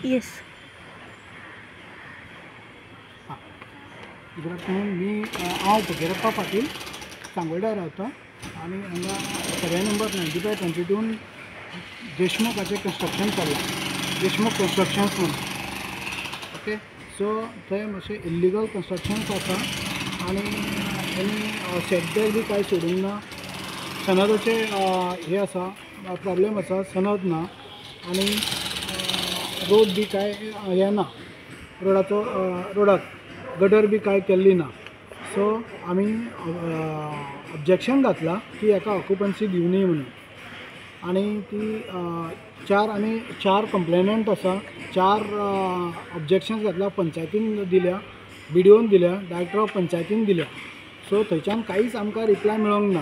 Yes. Good afternoon. मी हांव भगिरप्पा पाटील सांगोड्यार रावता आनी हांगा सर्वे नंबर 95/22 देशमुखाचें कन्स्ट्रक्शन चल्लां. देशमुख कन्स्ट्रक्शन्स म्हणून. ओके. सो थंय मातशें इल्लिगल कन्स्ट्रक्शन्स आसा आनी आनी सेटबॅक बी कांय सोडूंक ना. सनदाचे हे आसा, प्रॉब्लेम आसा, सनद ना आनी रोड बी कांय हे ना, रोडाक गटर बी कांय केल्ली ना. सो आमी ऑब्जेक्शन घातलां की हेका ऑक्युपन्सी दिवनी म्हणून. आनी ती चार कंप्लेनंट आसा, 4 ऑब्जेक्शन्स घातला. पंचायतीन दिल्या, BDOन दिल्या, डायरेक्टर ऑफ पंचायतीन दिल्या. सो थंयच्यान कांयच आमकां रिप्लाय मेळोंक ना.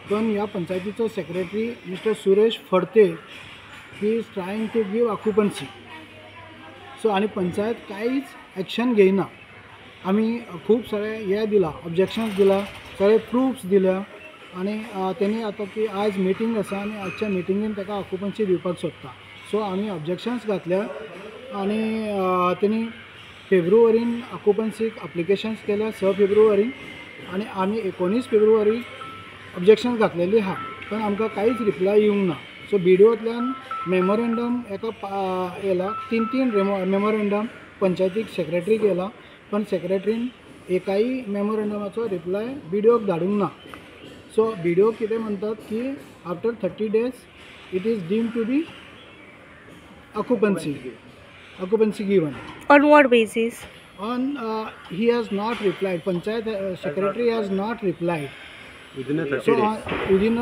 पण ह्या पंचायतीचो secretary mister Suresh Phadte he is trying to give occupancy. So आनी पंचायत कांयच एक्शन घेयना. आमी खूब सारे हे दिला, ऑब्जेक्शन्स दिला, सगळे प्रूफ्स दिल्या आनी तेणी आतां की आज मिटींग आसा आनी आजच्या मिटिंगेन ताका ऑक्युपन्सी दिवपाक सोदता. सो आमी ऑब्जेक्शन्स घातल्या आनी तेणी फेब्रुवारीन ऑक्युपन्सीक एप्लिकेशन्स केल्या 6 फेब्रुवारीन आनी आमी 19 फेब्रुवारी ऑब्जेक्शन्स घातलेली आहा. पण आमकां कांयच रिप्लाय येवंक ना. सो BDOंतल्यान मेमोरेंडम एका येयला, 3 मेमोरेंडम पंचायतीक सेक्रेटरीक येयला, पण सेक्रेटरीन एकाय मेमोरेंडमाचो रिप्लाय BDOक धाडूंक ना. सो BDO कितें म्हणटात की after 30 days it is deemed to be occupancy given. On what basis? On he has not replied. Panchayat secretary has not replied. Within a 30 So days. within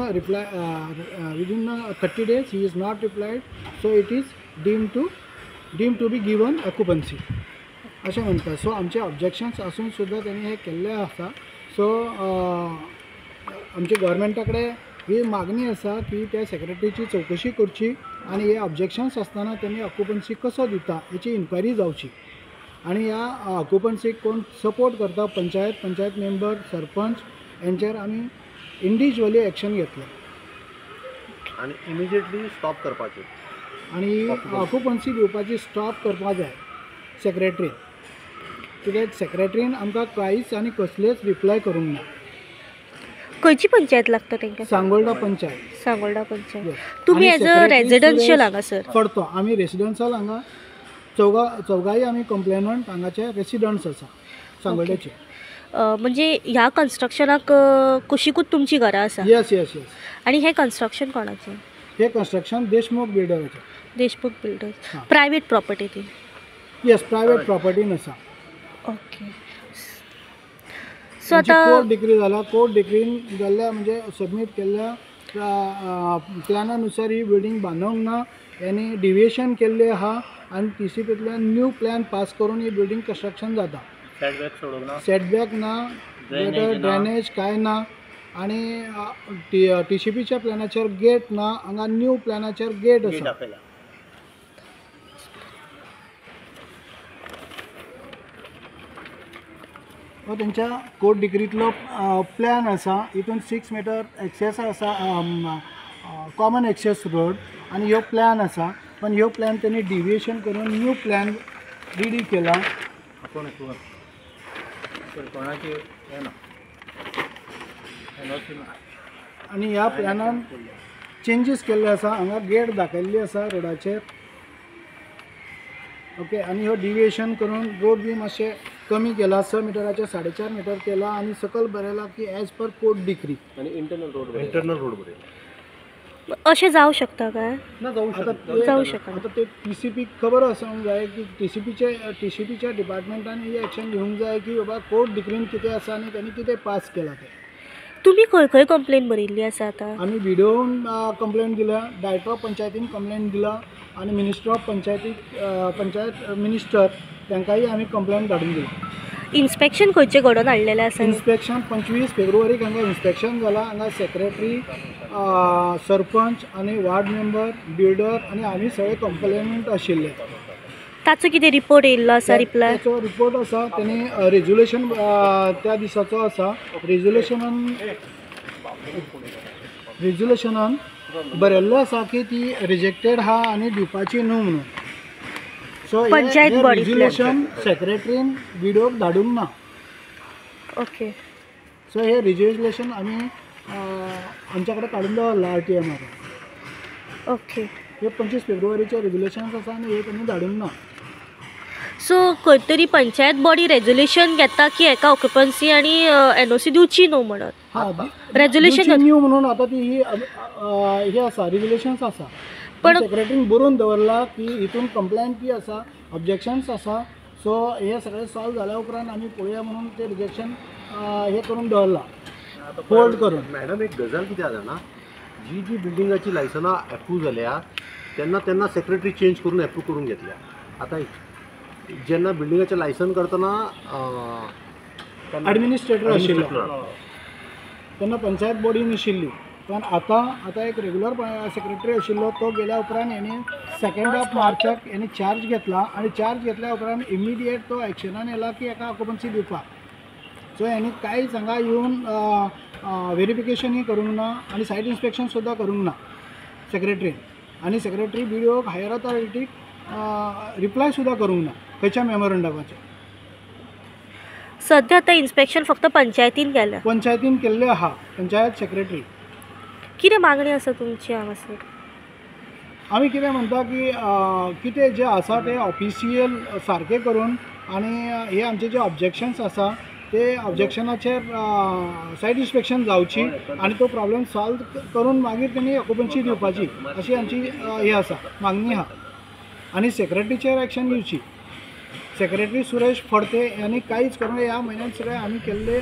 30 days he is not replied. So it is deemed to be given occupancy. अशें म्हणटा. So आमचे objections आसून सुद्दां तेणी हे केल्ले आसा. So आमच्या गव्हर्मेंटा कडेन ही मागणी आसा की त्या सेक्रेटरीची चवकशी करची आनी हे ऑब्जेक्शन्स आसतना तेणी ऑक्युपन्सी कसो दिता हेची इन्क्वायरी जावची. आनी ह्या ऑक्युपन्सीक कोण सपोर्ट करता, पंचायत मेंबर, सरपंच, हेंचेर आमी इंडिविज्युअली एक्शन घेतलें आणि इमिजिएटली स्टॉप करपाचें आनी ऑक्युपन्सी दिवपाची स्टॉप करपा जाय सेक्रेटरीन. कित्याक सेक्रेटरीन आमकां कांयच आनी कसलेच रिप्लाय करूंक ना. खंयची पंचायत लागता तांकां? सांगोळडा पंचायत. सांगोळडा पंचायत. Yes. तुमी आनी as a secretary residential Suresh हांगा सर? फडतो. आमी रेसिडेन्शियल हांगा चौगाई आमी कंप्लेनंट हांगाचे रेसिडेंट्स आसा सांगोळड्याचे. म्हणजे ह्या कन्स्ट्रक्शनाक कुशीकूच तुमची घरां आसा? येस. आनी हे कन्स्ट्रक्शन कोणाचें? हे कन्स्ट्रक्शन देशमुख बिल्डराचें. देशमुख बिल्डर्स. प्रायवेट प्रॉपर्टी ती? येस, प्रायवेट प्रॉपर्टीन आसा. ओके. सो आतां कोर्ट डिग्री जाला. कोर्ट डिग्रीन जाल्ल्या म्हणजे सबमीट केल्ल्या प्लॅनानुसार ही बिल्डींग बांदूंक ना. हेणी डिविएशन केल्लें आहा आनी TCPंतल्यान न्यू प्लॅन पास करून ही बिल्डींग कन्स्ट्रक्शन जाता. सेटबॅक ना, ड्रेनेज कांय ना आनी TCPच्या प्लॅनाचेर गेट ना. हांगा न्यू प्लॅनाचेर गेट आसा. हो तेंच्या कोर्ट डिग्रींतलो प्लॅन आसा. हितून 6 मीटर एक्सेस आसा, कॉमन एक्सेस रोड आनी ह्यो प्लॅन आसा. पण ह्यो प्लॅन तेणी डिविएशन करून न्यू प्लॅन रेडी केला. आनी ह्या प्लॅनान चेंजीस केल्ले आसा. हांगा गेट दाखयल्ली आसा रोडाचेर. ओके. आनी ह्यो डिविएशन करून रोड बी मातशें कमी केला. 6 मीटराचे 4.5 मीटर केला आनी सकयल बरयला की एज पर कोर्ट डिग्री. आणि इंटरनल रोड बरे अशें जावं शकता काय? ना जाऊ जाऊ शकना. आता ते TCP खबर आसूंक जाय की TCPच्या डिपार्टमेंटान ही एक्शन घेवंक जाय की बाबा कोर्ट डिग्रीन कितें आसा आनी तेणी कितें पास केला ते. तुमी खंय खंय कंप्लेन बरयल्ली आसा आतां? आमी BDOन कंप्लेन दिल्या, डायरेक्टर ऑफ पंचायतीन कंप्लेन दिला आनी मिनिस्टर ऑफ पंचायत मिनिस्टर तांकांय आमी कंप्लेन धाडून दिला. इन्स्पेक्शन खंयचे घडोवन हाडलेलें आसा? इन्स्पेक्शन 25 फेब्रुवारीक हांगा इन्स्पेक्शन जाला. हांगा सेक्रेटरी, सरपंच आनी वार्ड मेंबर, बिल्डर आनी आमी सगळे कंप्लेनंट आशिल्ले. ताचो कितें रिपोर्ट येयल्लो आसा? रिप्लाय? ताचो रिपोर्ट आसा. तेणी रेजुलेशन त्या दिसाचो आसा. रेजुलेशनान बरयल्लें आसा की ती रिजेक्टेड आहा आनी दिवपाची न्हू म्हणून. So so panchayat body resolution सेक्रेटरीन विडोक धाडूंक ना. ओके. सो हे रेज्युलेशन आमी आमच्या कडेन काडून दवरला RTMR. ओके. हे 25 फेब्रुवारीचे रेग्युलेशन्स आसा आनी हे तेणी धाडूंक ना. सो खंय तरी पंचायत बॉडी रेजोल्युशन घेता की एका ऑक्युपन्सी आणि NOC दिवची न्हू म्हणत. Resolution न्यू म्हणून आता ती ही हे आसा रेग्युलेशन्स आसा. पण सेक्रेटरीन बरोवन दवरला की हितून कंप्लेंट बी आसा, ऑब्जेक्शन्स आसा. सो हे सगळे सॉल्व जाल्या उपरांत आमी पळोवया म्हणून ते रिजेक्शन हे करून दवरला, होल्ड करून. मॅडम एक गजाल कितें जाता ना, जी बिल्डिंगाची लायसनां एप्रूव जाल्या तेन्ना सेक्रेटरी चेंज करून एप्रूव करून घेतल्या. आतां जेन्ना बिल्डिंगाचें लायसन करतना ॲडमिनिस्ट्रेटर आशिल्लो तेन्ना पंचायत बॉडी नाशिल्ली. पण आता एक रेग्युलर सेक्रेटरी आशिल्लो तो गेल्या उपरांत हेणी 2 मार्चाक हेणी चार्ज घेतला आणि चार्ज घेतल्या उपरांत इमिडिएट तो एक्शनान येला की एका ऑक्युपन्सी दिवपाक. सो हेणी कांय हांगा येवन व्हेरिफिकेशनूय करूंक ना आणि सायट इन्स्पेक्शन सुद्दां करूंक ना सेक्रेटरीन. आणि सेक्रेटरी BDO हायर ऑथॉरिटीक रिप्लाय सुद्दां करूंक ना खंयच्या मेमोरंडमाचेर. सध्या आता इन्स्पेक्शन फक्त पंचायतीन केल्या. पंचायतीन केल्लें आहा, पंचायत सेक्रेटरी. कितें मागणी आसा तुमची हांगासर? आमी कितें म्हणटा की कितें जें आसा तें ऑफिशियल सारकें करून आनी हे आमचे जे ऑब्जेक्शन्स आसा ते ऑब्जेक्शनाचेर सायट इन्स्पेक्शन जावची आनी तो प्रॉब्लेम सॉल्व करून मागीर तेणी ऑक्युपन्सी दिवपाची अशी आमची हे आसा, मागणी आहा. आनी सेक्रेटरीचेर एक्शन घेवची. सेक्रेटरी सुरेश फडते यांनी कांयच करूंक ह्या म्हयन्यात सगळे आमी केल्ले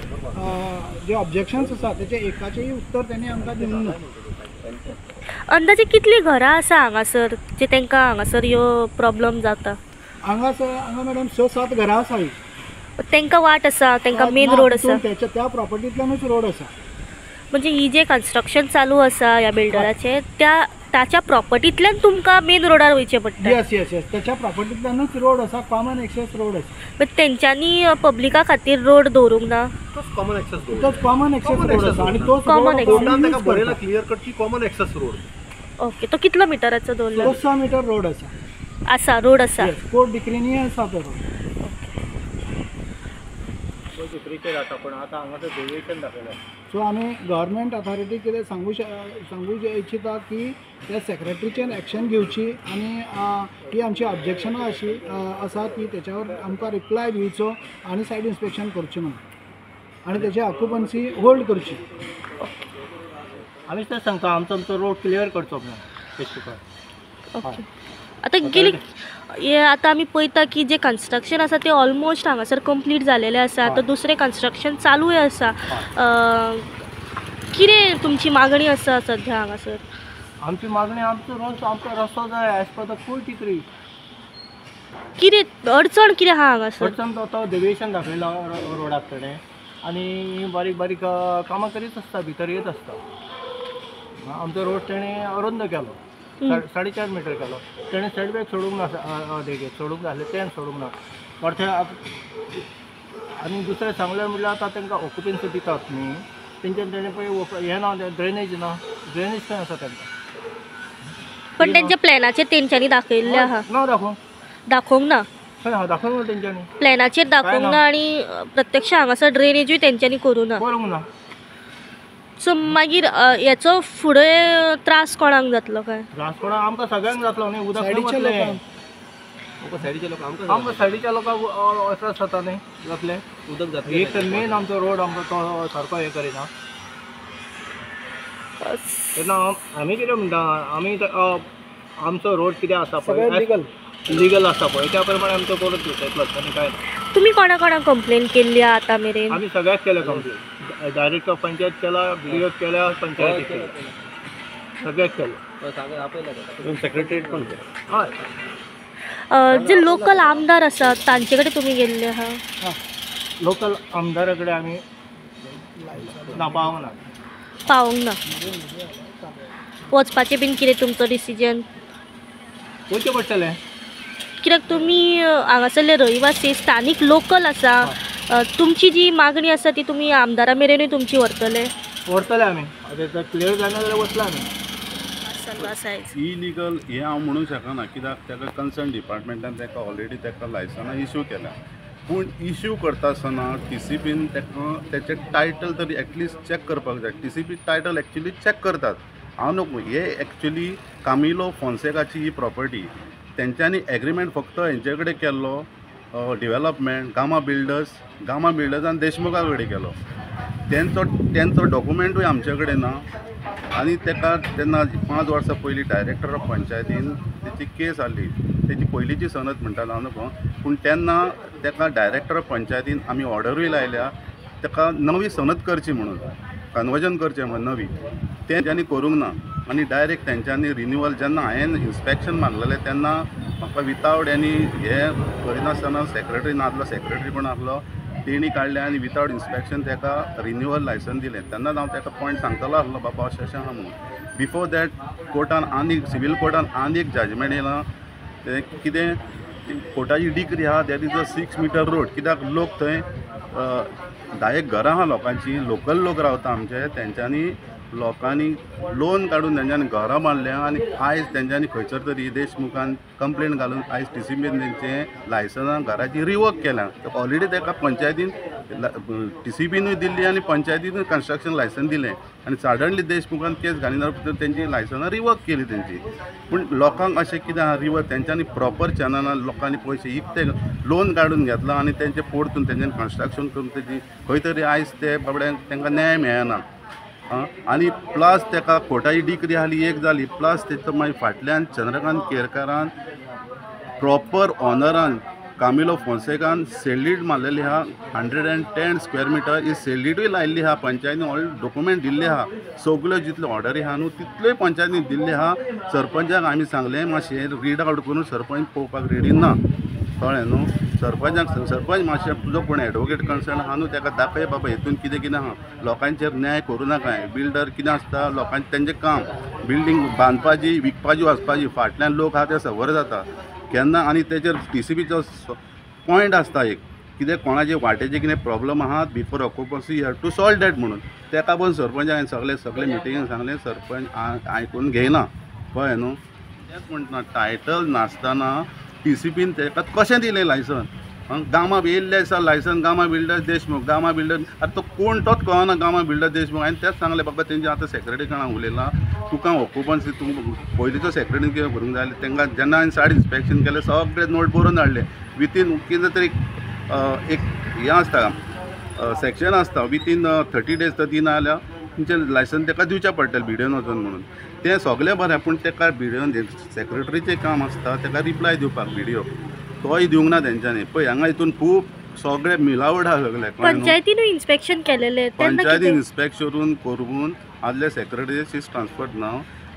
जे ऑब्जेक्शन्स आसा तेचे एकाचेय उत्तर तेणी आमकां दिवंक ना. अंदाजे कितली घरां आसा हांगासर जे तांकां हांगासर ह्यो प्रॉब्लेम जाता? हांगा मॅडम 6-7 घरां आसा. तांकां वाट आसा, तांकां मेन रोड आसा? त्या प्रॉपर्टींतल्यानूच रोड आसा. म्हणजे ही जे कन्स्ट्रक्शन चालू आसा ह्या बिल्डराचें ताच्या प्रॉपर्टींतल्यान तुमकां मेन रोडार वयचें पडटा? येस त्याच्या प्रॉपर्टींतल्यानूच रोड आसा, कॉमन एक्सेस रोड आसा. बट तेंच्यांनी पब्लिका खातीर रोड दवरूंक ना? तोच कॉमन एक्सेस रोड. तोच कॉमन एक्सेस रोड आसा आणि तोच कॉमन रोडान ताका बरयला क्लियर कटची कॉमन एक्सेस रोड. ओके. तो कितलो मिटराचो दवरला? 6 मीटर रोड आसा. आसा रोड आसा? कोर्ट डिक्रीनी आसा तो रोड. पण आता हांगासर डेविएशन दाखयला. सो आमी गव्हर्मेंट ऑथॉरिटी कितें सांगू इच्छिता की त्या सेक्रेटरीचेर एक्शन घेवची आनी ही आमची ऑब्जेक्शनां अशी आसा की तेच्यावर आमकां रिप्लाय दिवचो आनी सायट इन्स्पेक्शन करचें म्हणून आनी तेची ऑक्युपन्सी होल्ड करची. आम्ही तेच सांगता आमचो रोड क्लियर करचो म्हणून. ओके. आतां गेली हे आतां आमी पळयता की जे कन्स्ट्रक्शन आसा ते ऑलमोस्ट हांगासर कंप्लीट जालेलें आसा. आतां दुसरें कन्स्ट्रक्शन चालूय आसा. कितें तुमची मागणी आसा सध्या हांगासर? आमची मागणी आमचो रस्तो जाय as per the fool decree. कितें अडचण कितें आहा हांगासर? अडचण तो डेविएशन दाखयला रोडाक कडेन आनी बारीक बारीक कामां करीत आसता, भितर येत आसता. आमचो रोड तेणें अरुंद केलो, 4.5 मीटर केलो. तेणें सेटबॅक सोडूंक ना, देगेक सोडूंक जाय आसलें तें सोडूंक ना. परते आनी दुसरें सांगलें म्हणल्यार आतां तांकां ऑक्युपन्सी दितात न्ही, तेंच्यान तेणें पळय हें ना, ड्रेनेज खंय आसा तांकां. पण तेंच्या प्लॅनाचेर तेंच्यांनी दाखयल्लें आहा? ना दाखोवंक ना? खंय हांव दाखोवंक ना तेंच्यांनी. प्लॅनाचेर दाखोवंक ना आनी प्रत्यक्ष हांगासर ड्रेनेजूय तेंच्यांनी करूं ना? करूंक ना. सो मागीर हेचो फुडें त्रास कोणाक जातलो काय? त्रास कोणाक आमकां सगळ्यांक जातलो न्ही. उदक सायडीच्या लोकांक. आमकां सायडीच्या लोकांक त्रास जाता न्ही, जातलें उदक जातलें. एक तर मेन आमचो रोड आमकां तो सारको हें करिना. तेन्ना आमी कितें म्हणटा, आमी आमचो रोड कितें आसा पळय लिगल आसा पळय त्या प्रमाणे आमचो करून दिवचो आनी काय. तुमी कोणा कोणाक कंप्लेन केल्ली आतां मेरेन? आमी सगळ्याक केल्या कंप्लेन. डायरेक्टर पंचायत केला, BDO केल्या, पंचायतीक केल्या, सगळ्याक केल्या. सेक्रेटरीएट पण केलं. हय. जे लोकल आमदार आसात तांचे कडेन तुमी गेल्ले आहा? लोकल आमदारा कडेन आमी पावूंक ना. पावोंक ना? वचपाचें बीन कितें तुमचो डिसिजन? वयचें पडटलें. कित्याक तुमी हांगासरले रहिवासी स्थानीक लोकल आसा, तुमची जी मागणी आसा ती तुमी आमदारा मेरेनूय तुमची व्हरतले? व्हरतले आमी. आतां क्लियर जायना जाल्यार वतले आमी. लायसन्स सायज इलिगल हे हांव म्हणूंक शकना, कित्याक ताका कन्सर्न डिपार्टमेंटान ताका ऑलरेडी ताका लायसनां इश्यू केल्या. पूण इश्यू करता आसतना TCPन ताका तेचें टायटल तरी एटलिस्ट चॅक करपाक जाय. TCP टायटल एक्चुली चॅक करतात. हांव नको, हे एक्चुली कामिलो फॉन्सेकाची ही प्रॉपर्टी तेंच्यांनी एग्रीमेंट फक्त हेंचे कडेन केल्लो डेव्हलपमेंट गामा बिल्डर्सान देशमुखा कडेन केलो. तेंचो डॉक्युमेंटूय आमचे कडेन ना. आनी ताका तेन्ना 5 वर्सां पयलीं डायरेक्टर ऑफ पंचायतीन तेची केस आसली. तेची पयलींची सनद म्हणटालो हांव नको, पूण तेन्ना ताका डायरेक्टर ऑफ पंचायतीन आमी ऑर्डरूय लायल्या ताका नवी सनद करची म्हणून, कन्वर्जन करचें म्हणून नवी. तें तेंच्यांनी करूंक ना. आनी डायरेक्ट तेंच्यांनी रिन्युअल जेन्ना हांवें इन्स्पेक्शन मारलेलें तेन्ना म्हाका विथआवट आनी हे करिनासतना सेक्रेटरी नासलो, सेक्रेटरी पण आसलो, तेणी काडलें आनी विथआवट इन्स्पेक्शन ताका रिन्युअल लायसन दिलें. तेन्नाच हांव ताका पॉयंट सांगतालो आसलो, बाबा अशें अशें आहा म्हणून. बिफोर दॅट कोर्टान आनी सिवील कोर्टान आनी एक जजमेंट येयलां. तें कितें कोर्टाची डिग्री आहा that is a 6 metre road. कित्याक लोक थंय 10 घरां आहा लोकांची, लोकल लोक रावता आमचे, तेंच्यांनी लोकांनी लोन काडून तेंच्यांनी घरां बांदल्या. आनी आयज तेंच्यांनी खंयसर तरी देशमुखान कंप्लेन घालून आयज TCPन तेंचें लायसनां घराची रिवोक केल्या. ऑलरेडी ताका पंचायतीन TCPनूय दिल्ली आनी पंचायतीनूय कन्स्ट्रक्शन लायसन दिलें. आनी सडनली देशमुखान केस घालिना तेंची लायसनां रिवोक केली तेंची. पूण लोकांक अशें कितें आहा रिवोक तेंच्यांनी प्रॉपर चॅनलान लोकांनी पयशे इकते लोन काडून घेतला आनी तेंचें परतून तेंच्यांनी कन्स्ट्रक्शन करून तेजी खंय तरी आयज ते बाबड्यांक तांकां न्याय मेळना. आनी प्लस ताका कोर्टाची डिग्री आसली एक जाली, प्लस तेचो मागीर फाटल्यान चंद्रकांत केरकारान प्रॉपर ऑनरान कामिलो फॉन्सेकान सेल्लीट मारलेली आहा. 110 स्क्वेअर मिटर ही सेल्लीटूय लायिल्ली आहा. पंचायतीन ऑलरेडी डॉक्युमेंट दिल्ले आहा. सगल्यो जितल्यो ऑर्डरी आहा न्हू तितल्योय पंचायतीन दिल्ले आहा. सरपंचाक आमी सांगलें मातशें रीड आउट करून सरपंच पळोवपाक रेडी ना, कळ्ळें न्हू. सरपंच मातशें तुजो कोण एडवोकेट कन्सर्न आहा न्हू ताका दाखय बाबा हितून कितें कितें आहा. लोकांचेर न्याय करूं नाकाय. बिल्डर कितें आसता लोकांचें तेंचें काम बिल्डींग बांदपाची विकपाची वचपाची, फाटल्यान लोक आहा ते सवर जाता केन्ना. आनी तेचेर TCPचो पॉयंट आसता एक, कितें कोणाचे वाटेचे कितें प्रॉब्लम आहात before occupancy you have to solve that म्हणून. ताका पण सरपंचान सगळे मिटिंगेन सांगलें, सरपंच आयकून घेयना, कळ्ळें न्हू. तेंच म्हणटा टायटल नासतना TCPन ताका कशें दिलें लायसन. गामा येयल्लें आसा licence Gamma builders Deshmukh, Gamma builder. आतां तो कोण तोच कळना गामा बिल्डर देशमुख. हांवें तेंच सांगलें बाबा तेंचे आतां सेक्रेटरी कोणाक उलयलां, तुका ऑक्युपन्सी पयलींचो सेक्रेटरी कितें भरूंक जाय तांकां जेन्ना हांवें सायड इन्स्पेक्शन केलें सगळें नोट बरोवन हाडले. विथीन कितें तरी एक हें आसता सेक्शन आसता विथीन 30 days तर दिना जाल्यार तुमचें लायसन ताका दिवचें पडटलें बिडिओन वचून म्हणून. तें सगळें बरें, पूण ताका बिडिओन सेक्रेटरीचें काम आसता ताका रिप्लाय दिवपाक बिडिओ तोय दिवंक ना तेंच्यांनी. पळय हांगा हितून खूब सगळे मिलावट आहा सगळे. पंचायतीनूय इन्स्पेक्शन केलेलें पंचायतीन इन्स्पेक्शन करून आदले सेक्रेटरीची ट्रान्सफर ना.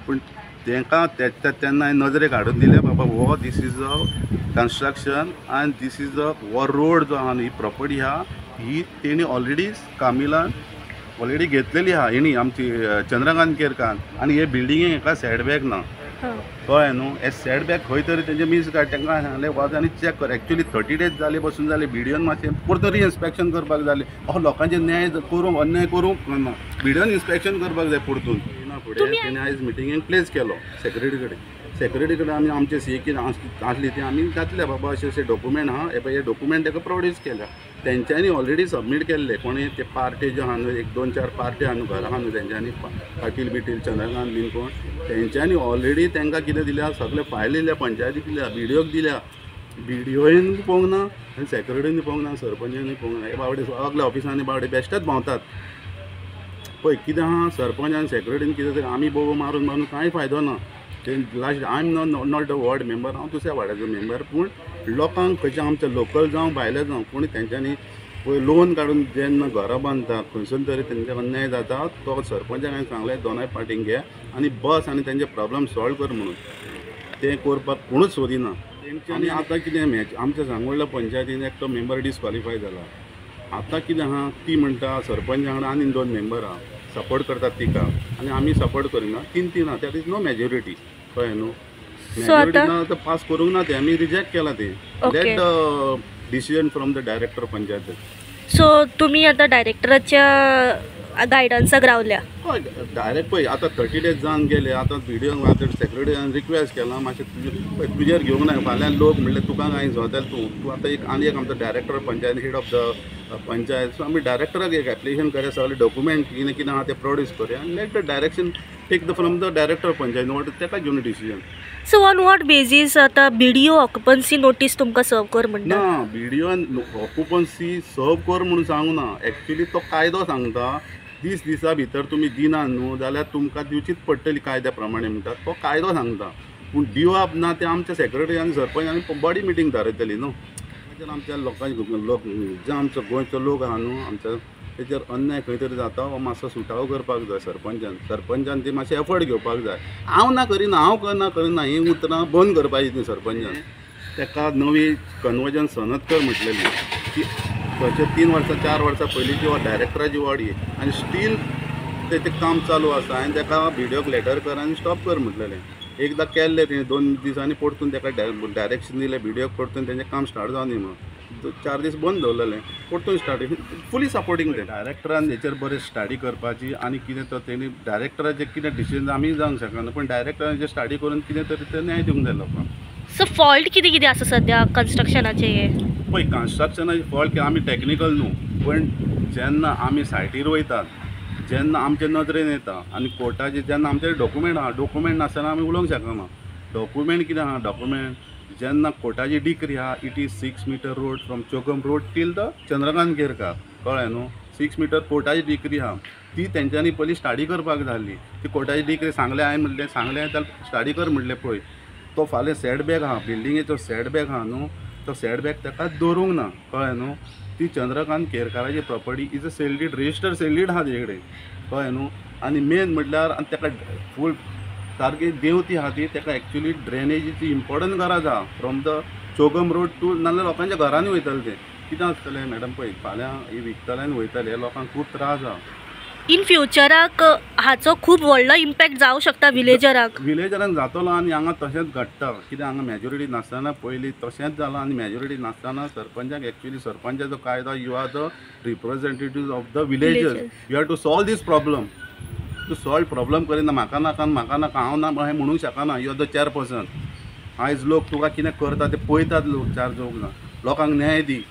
पूण तांकां तेन्ना नजरेक हाडून दिलें बाबा हो दीस इज अ कन्स्ट्रक्शन आनी दीस इज अ हो रोड जो आहा ही प्रॉपर्टी आहा ही तेणी ऑलरेडी कामिलान ऑलरेडी घेतलेली आहा हेणी आमची चंद्रकांत केरकार. आनी हे बिल्डिंगेक हेका सेटबॅक ना, कळ्ळें न्हू. हे सेटबॅक खंय तरी तेंचे मीस काड. तांकां सांगलें वच आनी चॅक कर. एक्चुली 30 days जाले बसून जाले बिडिओन मातशें परतून रिइन्स्पेक्शन करपाक जालें. लोकांचे न्याय करूंक अन्याय करूंक ना, बिडिओन इन्स्पेक्शन करपाक जाय परतून. फुडें तेणें आयज मिटिंगेक प्लेस केलो सेक्रेटरी कडेन आमी आमचे सी कितें आसली ती आमी घातल्या बाबा अशें डॉक्युमेंट आहा हे डॉक्युमेंट ताका प्रोड्यूस केल्या. तेंच्यांनी ऑलरेडी सबमीट केल्ले कोणी ते पार्टी जे आहा न्हू 1-2-4 पार्टी आहा न्हू घरां आहा न्हू तेंच्यांनी पाटील बिटील चंद्रकांत बीन कोण तेंच्यांनी ऑलरेडी तांकां कितें दिल्या सगळे फायल दिल्या पंचायतीक दिल्या बिडिओक दिल्या. बिडिओन पळोवंक ना आनी सेक्रेटरीनी पळोवंक ना सरपंचानी पळोवंक ना. हे बावडे सगल्या ऑफिसांनी बावडे बेश्टेच भोंवतात. पळय कितें आहा सरपंच आनी सेक्रेटरीन कितें तरी आमी बोबो मारून कांय फायदो ना. ते last I am not the ward member, हांव दुसऱ्या वाड्याचो मेंबर. पूण लोकांक खंयचे आमचे लोकल जावं भायले जावं पूण तेंच्यांनी पळय लोन काडून जेन्ना घरां बांदता खंयसून तरी तेंचे अन्याय जाता. तो सरपंचाक हांवें सांगलें दोनाय पार्टींक घे आनी बस आनी तेंचे प्रॉब्लम सॉल्व कर म्हणून. तें करपाक कोणूच सोदिना तेंच्यांनी. आतां कितें आमच्या सांगोळ्ळ्या पंचायतीन एकटो मेंबर डिस्क्वॉलिफाय जाला. आतां कितें आहा ती म्हणटा सरपंचा वांगडा आनी 2 मेंबर आहा सपोर्ट करतात तिका आनी आमी सपोर्ट करिना. 3 आहा दॅट इज नो मेजॉरिटी, कळ्ळें न्हू. मेजॉरिटी ना तर पास करूंक ना ते आमी रिजेक्ट केला ते. Let the decision from the director panchayat. So तुमी आतां डायरेक्टराच्या गायडन्साक रावल्या. हय डायरेक्ट पळय आतां 30 days जावन गेले आतां व्हिडिओ आतां सेक्रेटरीन रिक्वेस्ट केला मातशें तुजेर घेवंक ना फाल्यां लोक म्हणले तुका कांय झोतेल तूं आतां आनी एक आमचो director panchayat head of the panchayat so आमी डायरेक्टराक एक एप्लिकेशन करूया सगळे डॉक्युमेंट कितें कितें आहा तें प्रोड्यूस करूया आनी let the direction take the from the director panchayat what तेका घेवन decision. So on what basis आतां BDO ऑक्युपन्सी नोटीस तुमकां सर्व कर म्हणटा? ना व्हिडिओ ऑक्युपन्सी सर्व कर म्हणून सांगू ना एक्चुली तो कायदो सांगता 30 दिसा भितर तुमी दिना न्हू जाल्यार तुमकां दिवचीच पडटली कायद्या प्रमाणे म्हणटा तो कायदो सांगता पूण दिवप ना ते आमच्या सेक्रेटरी आनी सरपंच आनी बॉडी मिटींग थारयतली न्हू. ताचेर आमच्या लोकांचे लोक जे आमचो गोंयचो लोक आहा न्हू आमच्या तेचेर अन्याय खंय तरी जाता हो मातसो सुटावो करपाक जाय सरपंचान ती मातशें एफर्ट घेवपाक जाय. हांव ना करिना हांव करना ही उतरां बंद करपाची न्ही सरपंचान. ताका नवी कन्वर्जन सनतकर म्हटलेली की तशें 3 वर्सां 4 वर्सां पयलींची डायरेक्टराची बॉडी आनी स्टील तेचें काम चालू आसा आनी ताका व्हिडिओक लेटर कर आनी स्टॉप कर म्हटलेलें. एकदां केल्लें तेणें 2 दिसांनी परतून ताका डायरेक्शन दिलें व्हिडिओक परतून तेंचें काम स्टार्ट जावन न्ही म्हणून 4 दीस बंद दवरलेलें परतून स्टार्ट फुली सपोर्टींग तें. डायरेक्टरान हेचेर बरें स्टडी करपाची आनी कितें तो तेणी डायरेक्टराचें कितें डिसिजन आमी जावंक शकना पूण डायरेक्टरान स्टडी करून कितें तरी ते न्याय दिवंक जाय लोकांक. सो फॉल्ट कितें कितें आसा सद्या कन्स्ट्रक्शनाचे हे? पळय कन्स्ट्रक्शनाची फॉल्ट की आमी टॅक्निकल न्हू पण जेन्ना आमी सायटीर वयतात जेन्ना आमचे नदरेन येता आनी कोर्टाचे जेन्ना आमचे डॉक्युमेंट नासतना आमी उलोवंक शकना. डॉक्युमेंट कितें आहा डॉक्युमेंट जेन्ना कोर्टाची डिक्री आहा it is 6 meter road from Chogam road till the Chandrakant Kerkar कळ्ळें न्हू. 6 meter कोर्टाची डिक्री आहा ती तेंच्यांनी पयलीं स्टडी करपाक जाय आसली. ती कोर्टाची डिक्री सांगलें म्हणलें जाल्यार स्टडी कर म्हणलें पळय तो फाल्यां सेटबॅक आहा बिल्डिंगेचो सेटबॅक आहा न्हू तो सेटबॅक ताका दवरूंक ना कळ्ळें न्हू. ती चंद्रकांत केरकाराची property is a sale deed register sale deed आहा तेजे कडेन कळ्ळें न्हू. आनी मेन म्हटल्यार आनी ताका फूल सारकी देंवती आहा ती ताका एक्चुली ड्रेनेजीची इम्पॉर्टंट गरज आहा from the Chogam road to नाजाल्यार लोकांच्या घरांनी वयतलें तें कितें आसतलें मॅडम पळय फाल्यां ही विकतले आनी वयतले लोकांक खूब त्रास आहा. इन फ्युचराक हाचो खूब व्हडलो इम्पॅक्ट जावं शकता विलेजराक जातलो आनी हांगा तशेंच घडटा कित्याक हांगा मेजॉरिटी नासतना पयलीं तशेंच जालां आनी मेजॉरिटी नासतना सरपंचाक एक्चुली सरपंचाचो कायदो you are the representative of the villagers you have to solve these problem. तूं सॉल्व प्रॉब्लम करिना म्हाका नाका हांव ना अशें म्हणूंक शकना. You are the chairperson. आयज लोक तुका कितें करता ते पळयतात लोक 4 लोकांक न्याय दी